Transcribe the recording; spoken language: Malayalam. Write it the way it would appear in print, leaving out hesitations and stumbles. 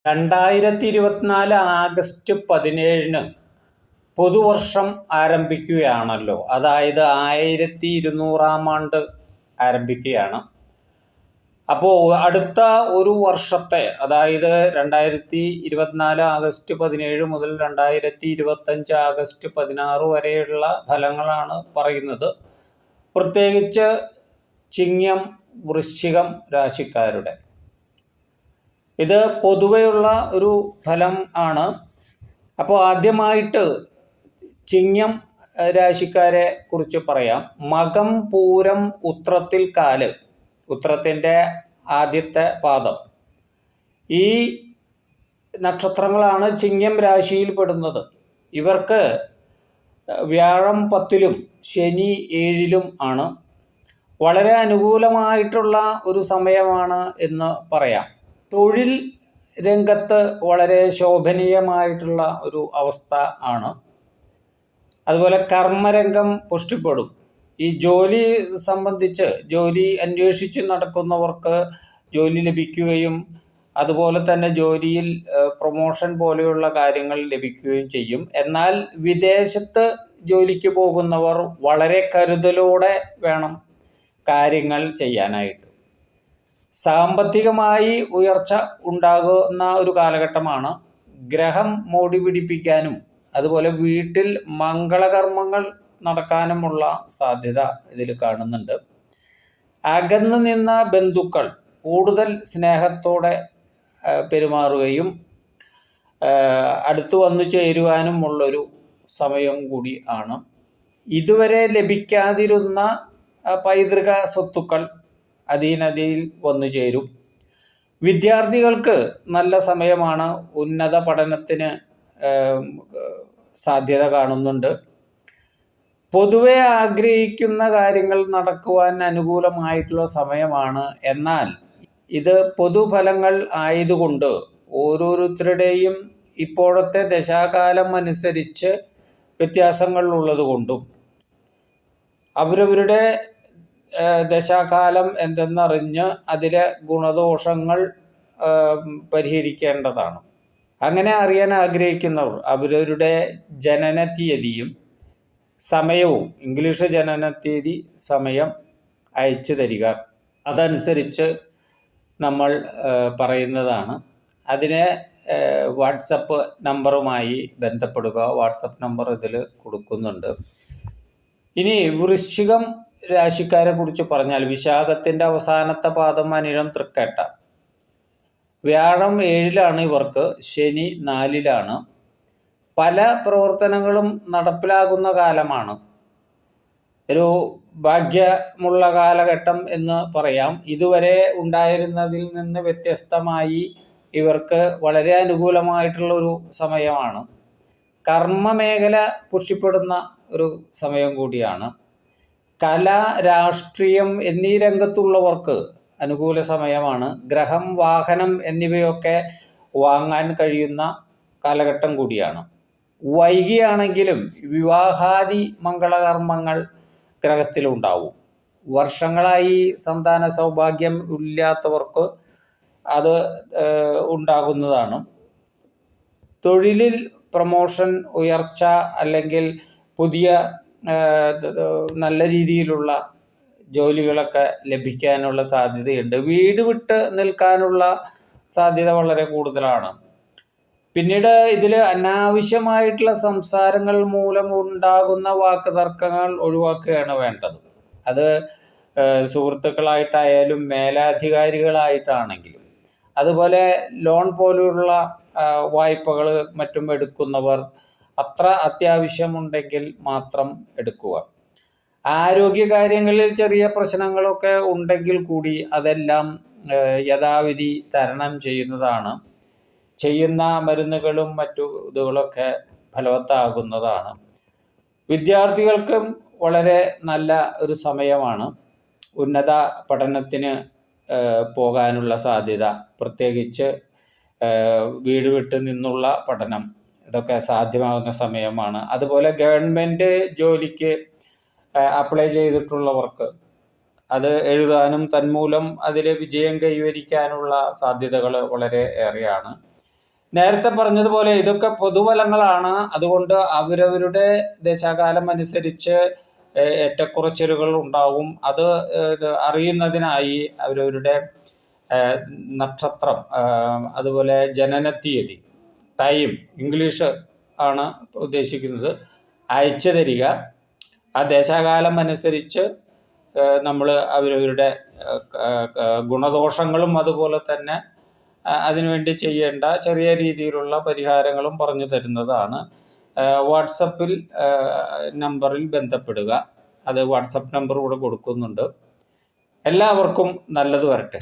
2024 ആഗസ്റ്റ് 17 പുതുവർഷം ആരംഭിക്കുകയാണല്ലോ. അതായത് 1200-ാം ആണ്ട് ആരംഭിക്കുകയാണ്. അപ്പോൾ അടുത്ത ഒരു വർഷത്തെ, അതായത് 2024 ആഗസ്റ്റ് 17 മുതൽ 2025 ആഗസ്റ്റ് 16 വരെയുള്ള ഫലങ്ങളാണ് പറയുന്നത്. പ്രത്യേകിച്ച് ചിങ്ങം, വൃശ്ചികം രാശിക്കാരുടെ. ഇത് പൊതുവെയുള്ള ഒരു ഫലം ആണ്. അപ്പോൾ ആദ്യമായിട്ട് ചിങ്ങം രാശിക്കാരെ കുറിച്ച് പറയാം. മകം, പൂരം, ഉത്രത്തിൽ കാല്, ഉത്രത്തിൻ്റെ ആദ്യത്തെ പാദം, ഈ നക്ഷത്രങ്ങളാണ് ചിങ്ങം രാശിയിൽ പെടുന്നത്. ഇവർക്ക് വ്യാഴം 10-ലും ശനി 7-ലും ആണ്. വളരെ അനുകൂലമായിട്ടുള്ള ഒരു സമയമാണ് എന്ന് പറയാം. തൊഴിൽ രംഗത്ത് വളരെ ശോഭനീയമായിട്ടുള്ള ഒരു അവസ്ഥ ആണ്. അതുപോലെ കർമ്മരംഗം പുഷ്ടിപ്പെടും. ഈ ജോലി സംബന്ധിച്ച്, ജോലി അന്വേഷിച്ച് നടക്കുന്നവർക്ക് ജോലി ലഭിക്കുകയും അതുപോലെ തന്നെ ജോലിയിൽ പ്രൊമോഷൻ പോലെയുള്ള കാര്യങ്ങൾ ലഭിക്കുകയും ചെയ്യും. എന്നാൽ വിദേശത്ത് ജോലിക്ക് പോകുന്നവർ വളരെ കരുതലോടെ വേണം കാര്യങ്ങൾ ചെയ്യാനായിട്ട്. സാമ്പത്തികമായി ഉയർച്ച ഉണ്ടാകുന്ന ഒരു കാലഘട്ടമാണ്. ഗ്രഹം മോടി പിടിപ്പിക്കാനും അതുപോലെ വീട്ടിൽ മംഗളകർമ്മങ്ങൾ നടക്കാനുമുള്ള സാധ്യത ഇതിൽ കാണുന്നുണ്ട്. അകന്നു നിന്ന ബന്ധുക്കൾ കൂടുതൽ സ്നേഹത്തോടെ പെരുമാറുകയും അടുത്തു വന്നു ചേരുവാനുമുള്ളൊരു സമയം കൂടി ആണ്. ഇതുവരെ ലഭിക്കാതിരുന്ന പൈതൃക സ്വത്തുക്കൾ അധീനതയിൽ വന്നു ചേരും. വിദ്യാർത്ഥികൾക്ക് നല്ല സമയമാണ്. ഉന്നത പഠനത്തിന് സാധ്യത കാണുന്നുണ്ട്. പൊതുവെ ആഗ്രഹിക്കുന്ന കാര്യങ്ങൾ നടക്കുവാൻ അനുകൂലമായിട്ടുള്ള സമയമാണ്. എന്നാൽ ഇത് പൊതുഫലങ്ങൾ ആയതുകൊണ്ട് ഓരോരുത്തരുടെയും ഇപ്പോഴത്തെ ദശാകാലം അനുസരിച്ച് വ്യത്യാസങ്ങൾ ഉള്ളതുകൊണ്ടും അവരവരുടെ ദശാകാലം എന്തെന്നറിഞ്ഞ് അതിലെ ഗുണദോഷങ്ങൾ പരിഹരിക്കേണ്ടതാണ്. അങ്ങനെ അറിയാൻ ആഗ്രഹിക്കുന്നവർ അവരവരുടെ ജനന തീയതിയും സമയവും, ഇംഗ്ലീഷ് ജനന തീയതി സമയം അയച്ചു തരിക. അതനുസരിച്ച് നമ്മൾ പറയുന്നതാണ്. അതിനെ വാട്സപ്പ് നമ്പറുമായി ബന്ധപ്പെടുക. വാട്സപ്പ് നമ്പർ ഇതിൽ കൊടുക്കുന്നുണ്ട്. ഇനി വൃശ്ചികം രാശിക്കാരെ കുറിച്ച് പറഞ്ഞാൽ, വിശാഖത്തിൻ്റെ അവസാനത്തെ പാദം അനിഴം, തൃക്കേട്ട. വ്യാഴം 7-ലാണ് ഇവർക്ക്, ശനി 4-ലാണ്. പല പ്രവർത്തനങ്ങളും നടപ്പിലാകുന്ന കാലമാണ്. ഒരു ഭാഗ്യമുള്ള കാലഘട്ടം എന്ന് പറയാം. ഇതുവരെ ഉണ്ടായിരുന്നതിൽ നിന്ന് വ്യത്യസ്തമായി ഇവർക്ക് വളരെ അനുകൂലമായിട്ടുള്ള ഒരു സമയമാണ്. കർമ്മമേഖല പുഷ്ടിപ്പെടുന്ന ഒരു സമയം കൂടിയാണ്. കല, രാഷ്ട്രീയം എന്നീ രംഗത്തുള്ളവർക്ക് അനുകൂല സമയമാണ്. ഗ്രഹം, വാഹനം എന്നിവയൊക്കെ വാങ്ങാൻ കഴിയുന്ന കാലഘട്ടം കൂടിയാണ്. വൈകിയാണെങ്കിലും വിവാഹാദി മംഗളകർമ്മങ്ങൾ ഗ്രഹത്തിലുണ്ടാവും. വർഷങ്ങളായി സന്താന സൗഭാഗ്യം ഇല്ലാത്തവർക്ക് അത് ഉണ്ടാകുന്നതാണ്. തൊഴിലിൽ പ്രമോഷൻ, ഉയർച്ച അല്ലെങ്കിൽ പുതിയ നല്ല രീതിയിലുള്ള ജോലികളൊക്കെ ലഭിക്കാനുള്ള സാധ്യതയുണ്ട്. വീട് വിട്ട് നിൽക്കാനുള്ള സാധ്യത വളരെ കൂടുതലാണ്. പിന്നീട് ഇതിൽ അനാവശ്യമായിട്ടുള്ള സംസാരങ്ങൾ മൂലം ഉണ്ടാകുന്ന വാക്കുതർക്കങ്ങൾ ഒഴിവാക്കുകയാണ് വേണ്ടത്. അത് സുഹൃത്തുക്കളായിട്ടായാലും മേലധികാരികളായിട്ടാണെങ്കിലും. അതുപോലെ ലോൺ പോലെയുള്ള വായ്പകൾ മറ്റും എടുക്കുന്നവർ അത്ര അത്യാവശ്യമുണ്ടെങ്കിൽ മാത്രം എടുക്കുക. ആരോഗ്യകാര്യങ്ങളിൽ ചെറിയ പ്രശ്നങ്ങളൊക്കെ ഉണ്ടെങ്കിൽ കൂടി അതെല്ലാം യഥാവിധി തരണം ചെയ്യുന്നതാണ്. ചെയ്യുന്ന മരുന്നുകളും മറ്റു ഇതുകളൊക്കെ ഫലവത്താകുന്നതാണ്. വിദ്യാർത്ഥികൾക്കും വളരെ നല്ല ഒരു സമയമാണ്. ഉന്നത പഠനത്തിന് പോകാനുള്ള സാധ്യത, പ്രത്യേകിച്ച് വീട് വിട്ട് നിന്നുള്ള പഠനം, ഇതൊക്കെ സാധ്യമാകുന്ന സമയമാണ്. അതുപോലെ ഗവൺമെൻറ് ജോലിക്ക് അപ്ലൈ ചെയ്തിട്ടുള്ളവർക്ക് അത് എഴുതാനും തന്മൂലം അതിൽ വിജയം കൈവരിക്കാനുള്ള സാധ്യതകൾ വളരെ ഏറെയാണ്. നേരത്തെ പറഞ്ഞതുപോലെ ഇതൊക്കെ പൊതുഫലങ്ങളാണ്. അതുകൊണ്ട് അവരവരുടെ ദശാകാലം അനുസരിച്ച് ഏറ്റക്കുറച്ചിലുകൾ ഉണ്ടാവും. അത് അറിയുന്നതിനായി അവരവരുടെ നക്ഷത്രം, അതുപോലെ ജനനത്തീയതി, ടൈം, ഇംഗ്ലീഷ് ആണ് ഉദ്ദേശിക്കുന്നത്, അയച്ചു തരിക. ആ ദേശാകാലം അനുസരിച്ച് നമ്മൾ അവരവരുടെ ഗുണദോഷങ്ങളും അതുപോലെ തന്നെ അതിനുവേണ്ടി ചെയ്യേണ്ട ചെറിയ രീതിയിലുള്ള പരിഹാരങ്ങളും പറഞ്ഞു തരുന്നതാണ്. വാട്സപ്പിൽ നമ്പറിൽ ബന്ധപ്പെടുക. അത് വാട്സപ്പ് നമ്പർ കൂടെ കൊടുക്കുന്നുണ്ട്. എല്ലാവർക്കും നല്ലത് വരട്ടെ.